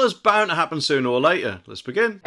it's bound to happen sooner or later. Let's begin.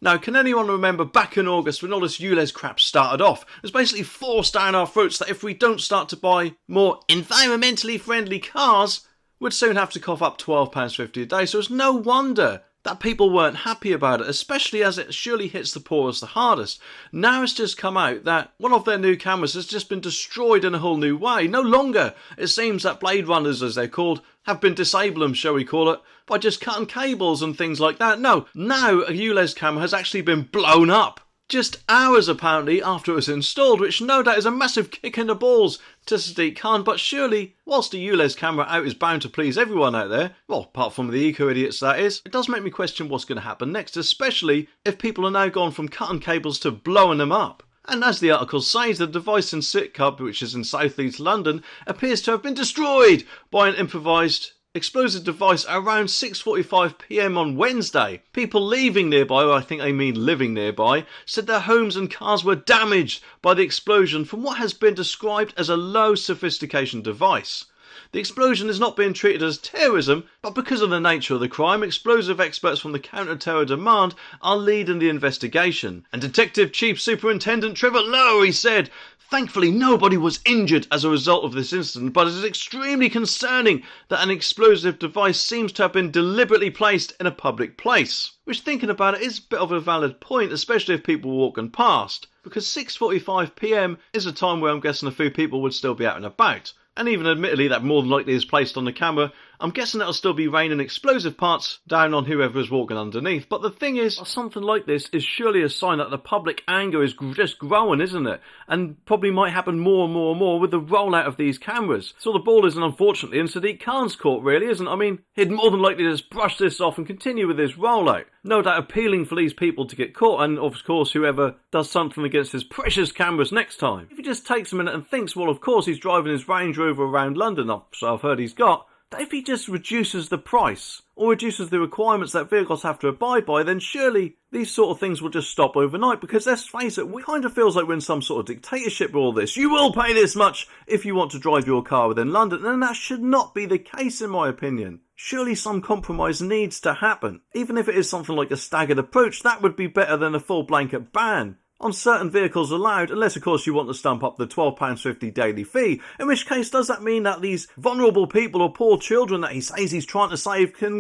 Now, can anyone remember back in August when all this ULEZ crap started off? It was basically forced down our throats that if we don't start to buy more environmentally friendly cars, we'd soon have to cough up £12.50 a day. So it's no wonder that people weren't happy about it, especially as it surely hits the poorest the hardest. Now it's just come out that one of their new cameras has just been destroyed in a whole new way. No longer, it seems that Blade Runners, as they're called, have been disabled, shall we call it, by just cutting cables and things like that. No, now a ULEZ camera has actually been blown up. Just hours apparently after it was installed, which no doubt is a massive kick in the balls to Sadiq Khan, but surely, whilst a ULEZ camera out is bound to please everyone out there, well, apart from the eco-idiots that is, it does make me question what's going to happen next, especially if people are now gone from cutting cables to blowing them up. And as the article says, the device in Sidcup, which is in South East London, appears to have been destroyed by an improvised explosive device around 6:45 PM on Wednesday. People leaving nearby, or I think they mean living nearby, said their homes and cars were damaged by the explosion from what has been described as a low sophistication device. The explosion is not being treated as terrorism, but because of the nature of the crime, explosive experts from the Counter-Terror Command are leading the investigation. And Detective Chief Superintendent Trevor Lowery said, "Thankfully, nobody was injured as a result of this incident, but it is extremely concerning that an explosive device seems to have been deliberately placed in a public place." Which, thinking about it, is a bit of a valid point, especially if people were walking past, because 6:45 PM is a time where I'm guessing a few people would still be out and about. And even admittedly that more than likely is placed on the camera, I'm guessing that'll still be raining explosive parts down on whoever is walking underneath. But the thing is, something like this is surely a sign that the public anger is just growing, isn't it? And probably might happen more and more and more with the rollout of these cameras. So the ball isn't unfortunately in Sadiq Khan's court, really, isn't it? I mean, he'd more than likely just brush this off and continue with this rollout. No doubt appealing for these people to get caught, and of course whoever does something against his precious cameras next time. If he just takes a minute and thinks, well, of course he's driving his Range Rover around London, so I've heard he's got, that if he just reduces the price or reduces the requirements that vehicles have to abide by, then surely these sort of things will just stop overnight. Because let's face it, it kind of feels like we're in some sort of dictatorship with all this. You will pay this much if you want to drive your car within London, and that should not be the case in my opinion. Surely some compromise needs to happen. Even if it is something like a staggered approach, that would be better than a full blanket ban on certain vehicles allowed, unless of course you want to stump up the £12.50 daily fee, in which case does that mean that these vulnerable people or poor children that he says he's trying to save can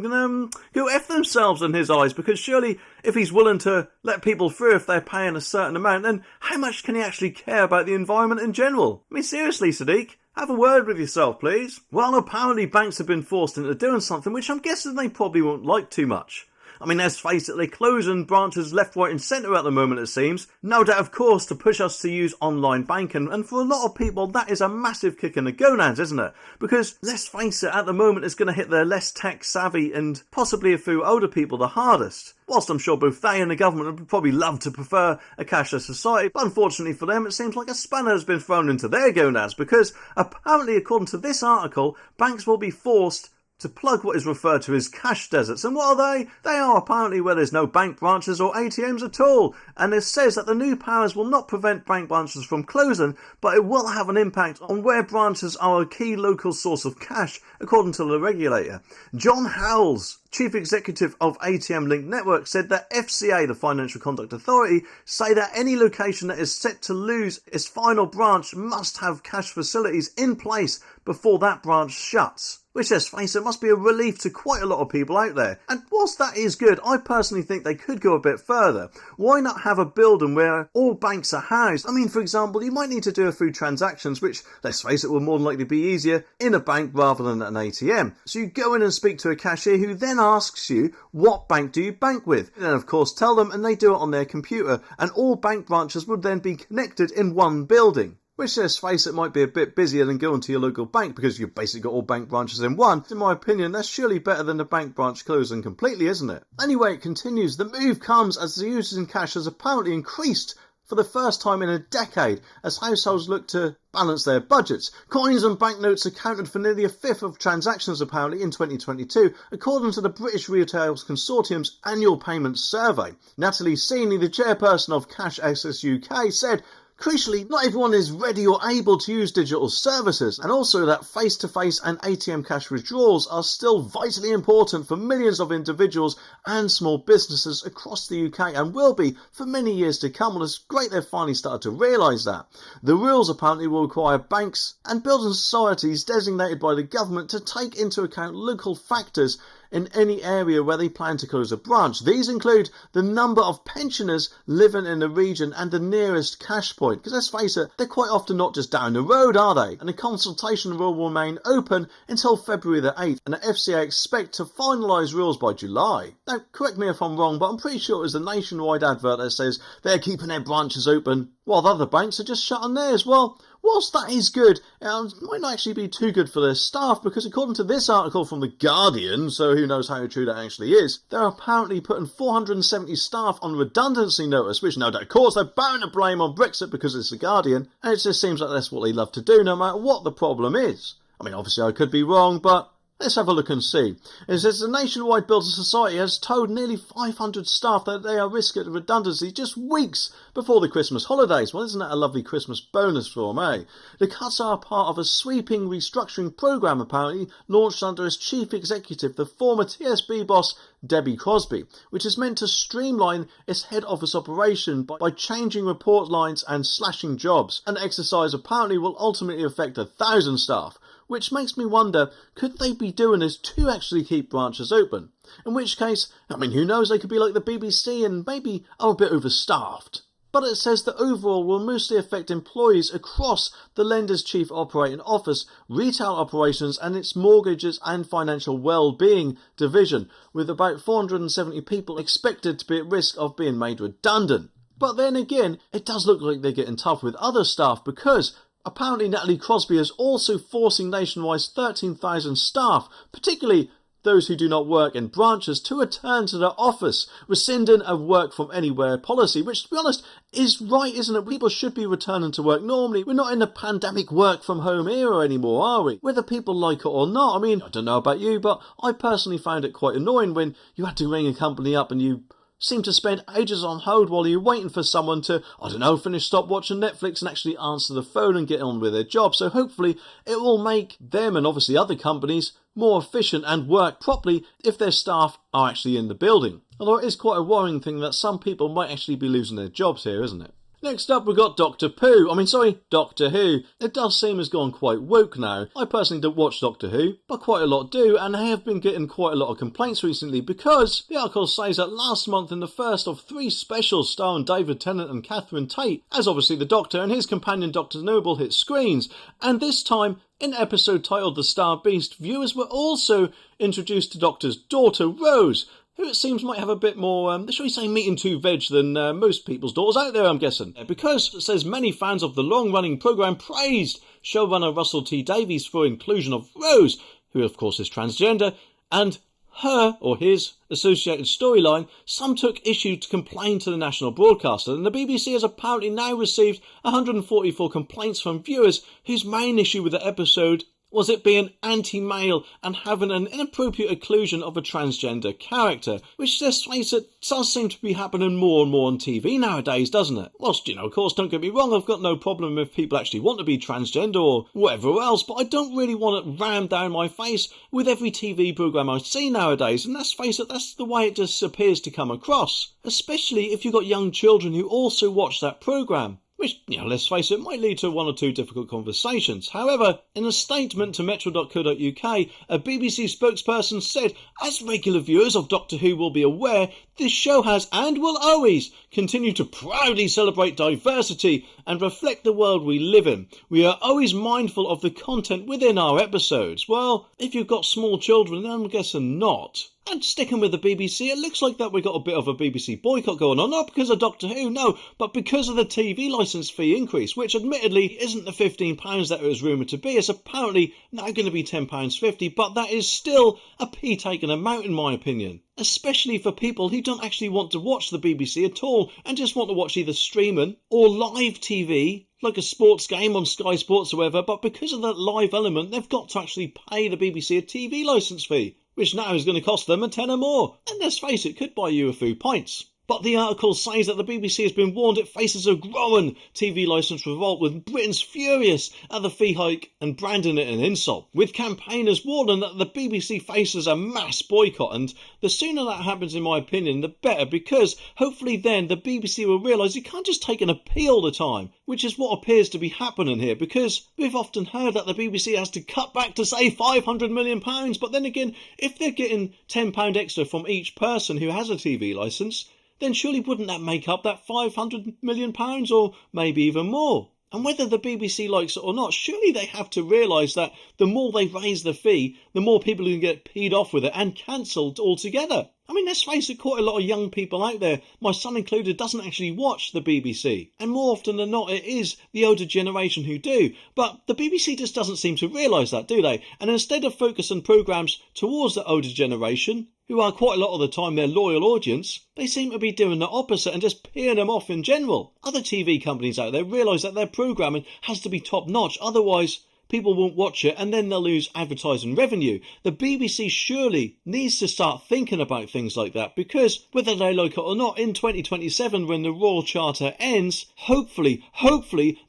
go F themselves in his eyes? Because surely if he's willing to let people through if they're paying a certain amount, then how much can he actually care about the environment in general? I mean, seriously, Sadiq, have a word with yourself, please. Well, apparently banks have been forced into doing something which I'm guessing they probably won't like too much. I mean, let's face it, they're closing branches left, right and centre at the moment, it seems. No doubt, of course, to push us to use online banking. And for a lot of people, that is a massive kick in the gonads, isn't it? Because, let's face it, at the moment, it's going to hit the less tech-savvy and possibly a few older people the hardest. Whilst I'm sure both they and the government would probably love to prefer a cashless society, but unfortunately for them, it seems like a spanner has been thrown into their gonads, because apparently, according to this article, banks will be forced to plug what is referred to as cash deserts. And what are they? They are apparently where there's no bank branches or ATMs at all. And it says that the new powers will not prevent bank branches from closing, but it will have an impact on where branches are a key local source of cash, according to the regulator. John Howells, Chief Executive of ATM Link Network, said that FCA, the Financial Conduct Authority, say that any location that is set to lose its final branch must have cash facilities in place before that branch shuts. Which, let's face it, must be a relief to quite a lot of people out there. And whilst that is good, I personally think they could go a bit further. Why not have a building where all banks are housed? I mean, for example, you might need to do a few transactions, which, let's face it, will more than likely be easier in a bank rather than an ATM. So you go in and speak to a cashier who then asks you, what bank do you bank with? And then, of course, tell them, and they do it on their computer. And all bank branches would then be connected in one building. Which, let's face it, might be a bit busier than going to your local bank because you've basically got all bank branches in one. In my opinion, that's surely better than the bank branch closing completely, isn't it? Anyway, it continues. The move comes as the usage in cash has apparently increased for the first time in a decade as households look to balance their budgets. Coins and banknotes accounted for nearly a fifth of transactions apparently in 2022, according to the British Retail Consortium's annual payments survey. Natalie Seeney, the chairperson of Cash Access UK, said, crucially, not everyone is ready or able to use digital services, and also that face-to-face and ATM cash withdrawals are still vitally important for millions of individuals and small businesses across the UK and will be for many years to come. Well, it's great they've finally started to realise that. The rules apparently will require banks and building societies designated by the government to take into account local factors in any area where they plan to close a branch. These include the number of pensioners living in the region and the nearest cash point, because let's face it, they're quite often not just down the road, are they? And the consultation will remain open until February the 8th, and the FCA expect to finalise rules by July. Now, correct me if I'm wrong, but I'm pretty sure it was the Nationwide advert that says they're keeping their branches open while the other banks are just shutting theirs. Well, whilst that is good, it might not actually be too good for their staff, because according to this article from The Guardian, so who knows how true that actually is, they're apparently putting 470 staff on redundancy notice, which no doubt, of course, they're bound to blame on Brexit because it's The Guardian, and it just seems like that's what they love to do, no matter what the problem is. I mean, obviously I could be wrong, but let's have a look and see. It says the Nationwide Building Society has told nearly 500 staff that they are at risk of redundancy just weeks before the Christmas holidays. Well, isn't that a lovely Christmas bonus for them, eh? The cuts are part of a sweeping restructuring programme, apparently, launched under its chief executive, the former TSB boss, Debbie Crosby, which is meant to streamline its head office operation by changing report lines and slashing jobs. An exercise apparently will ultimately affect 1,000 staff, which makes me wonder, could they be doing this to actually keep branches open? In which case, I mean, who knows, they could be like the BBC and maybe are a bit overstaffed. But it says that overall will mostly affect employees across the lender's chief operating office, retail operations and its mortgages and financial well-being division, with about 470 people expected to be at risk of being made redundant. But then again, it does look like they're getting tough with other staff, because apparently Natalie Crosby is also forcing Nationwide's 13,000 staff, particularly those who do not work in branches, to return to their office, rescinding a work from anywhere policy, which, to be honest, is right, isn't it? People should be returning to work normally. We're not in the pandemic work from home era anymore, are we? Whether people like it or not. I mean, I don't know about you, but I personally found it quite annoying when you had to ring a company up and you seem to spend ages on hold while you're waiting for someone to, I don't know, stop watching Netflix and actually answer the phone and get on with their job. So hopefully it will make them and obviously other companies more efficient and work properly if their staff are actually in the building. Although it is quite a worrying thing that some people might actually be losing their jobs here, isn't it? Next up, we've got Doctor Who. It does seem has gone quite woke now. I personally don't watch Doctor Who, but quite a lot do, and I have been getting quite a lot of complaints recently because the article says that last month, in the first of 3 specials starring David Tennant and Catherine Tate, as obviously the Doctor and his companion Dr. Noble hit screens, and this time, in an episode titled The Star Beast, viewers were also introduced to Doctor's daughter, Rose, who it seems might have a bit more, shall we say, meat and two veg than most people's daughters out there, I'm guessing. Because, it says, many fans of the long-running programme praised showrunner Russell T Davies for inclusion of Rose, who of course is transgender, and her, or his, associated storyline. Some took issue to complain to the national broadcaster, and the BBC has apparently now received 144 complaints from viewers whose main issue with the episode was it being anti-male and having an inappropriate inclusion of a transgender character, which, let's face it, does seem to be happening more and more on TV nowadays, doesn't it? Whilst, of course, don't get me wrong, I've got no problem if people actually want to be transgender or whatever else, but I don't really want it rammed down my face with every TV programme I see nowadays, and let's face it, that's the way it just appears to come across, especially if you've got young children who also watch that programme. Which, let's face it, might lead to 1 or 2 difficult conversations. However, in a statement to metro.co.uk, a BBC spokesperson said, as regular viewers of Doctor Who will be aware, this show has and will always continue to proudly celebrate diversity and reflect the world we live in. We are always mindful of the content within our episodes. Well, if you've got small children, then I'm guessing not. And sticking with the BBC, it looks like that we got a bit of a BBC boycott going on, not because of Doctor Who, no, but because of the TV licence fee increase, which admittedly isn't the £15 that it was rumoured to be. It's apparently now going to be £10.50, but that is still a pea taken amount in my opinion. Especially for people who don't actually want to watch the BBC at all and just want to watch either streaming or live TV, like a sports game on Sky Sports or whatever, but because of that live element, they've got to actually pay the BBC a TV licence fee, which now is going to cost them a tenner more. And let's face it, could buy you a few pints. But the article says that the BBC has been warned it faces a growing TV licence revolt, with Britain's furious at the fee hike and branding it an insult, with campaigners warning that the BBC faces a mass boycott. And the sooner that happens, in my opinion, the better, because hopefully then the BBC will realise you can't just take an appeal all the time, which is what appears to be happening here, because we've often heard that the BBC has to cut back to say £500 million, but then again, if they're getting £10 extra from each person who has a TV licence, then surely wouldn't that make up that £500 million, or maybe even more? And whether the BBC likes it or not, surely they have to realise that the more they raise the fee, the more people can get peed off with it and cancelled altogether. I mean, let's face it, quite a lot of young people out there, my son included, doesn't actually watch the BBC. And more often than not, it is the older generation who do. But the BBC just doesn't seem to realise that, do they? And instead of focusing programmes towards the older generation, who are quite a lot of the time their loyal audience, they seem to be doing the opposite and just peeing them off in general. Other TV companies out there realise that their programming has to be top notch, otherwise people won't watch it and then they'll lose advertising revenue. The BBC surely needs to start thinking about things like that, because whether they like it or not, in 2027 when the Royal Charter ends, hopefully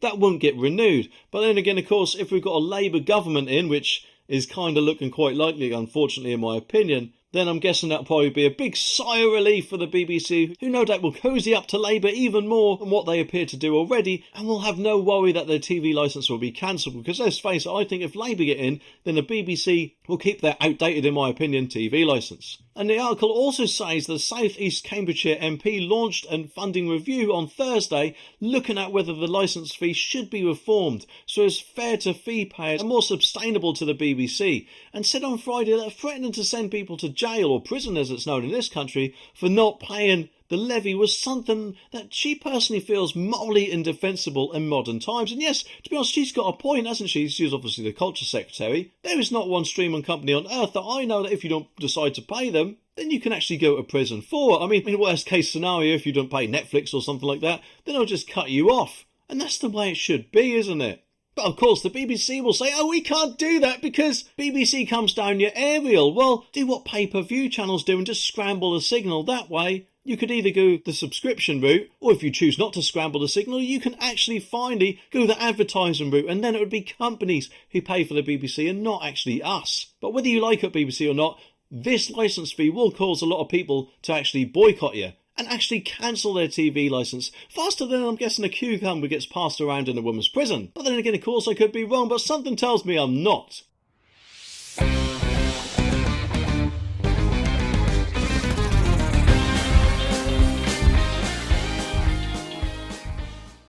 that won't get renewed. But then again, of course, if we've got a Labour government in, which is kind of looking quite likely, unfortunately, in my opinion, then I'm guessing that'll probably be a big sigh of relief for the BBC, who no doubt will cosy up to Labour even more than what they appear to do already, and will have no worry that their TV licence will be cancelled, because let's face it, I think if Labour get in, then the BBC will keep their outdated, in my opinion, TV licence. And the article also says the South East Cambridgeshire MP launched a funding review on Thursday, looking at whether the licence fee should be reformed so it's fair to fee payers and more sustainable to the BBC, and said on Friday that threatening to send people to jail, or prison as it's known in this country, for not paying the levy was something that she personally feels morally indefensible in modern times. And yes, to be honest, she's got a point, hasn't she? She's obviously the Culture Secretary. There is not one streaming company on earth that I know that if you don't decide to pay them, then you can actually go to prison for. I mean, in worst case scenario, if you don't pay Netflix or something like that, then they'll just cut you off. And that's the way it should be, isn't it? But of course the BBC will say, oh, we can't do that because BBC comes down your aerial. Well, do what pay-per-view channels do and just scramble the signal that way. You could either go the subscription route, or if you choose not to scramble the signal, you can actually finally go the advertising route, and then it would be companies who pay for the BBC and not actually us. But whether you like it BBC or not, this licence fee will cause a lot of people to actually boycott you and actually cancel their TV licence faster than I'm guessing a cucumber gets passed around in a woman's prison. But then again, of course, I could be wrong, but something tells me I'm not.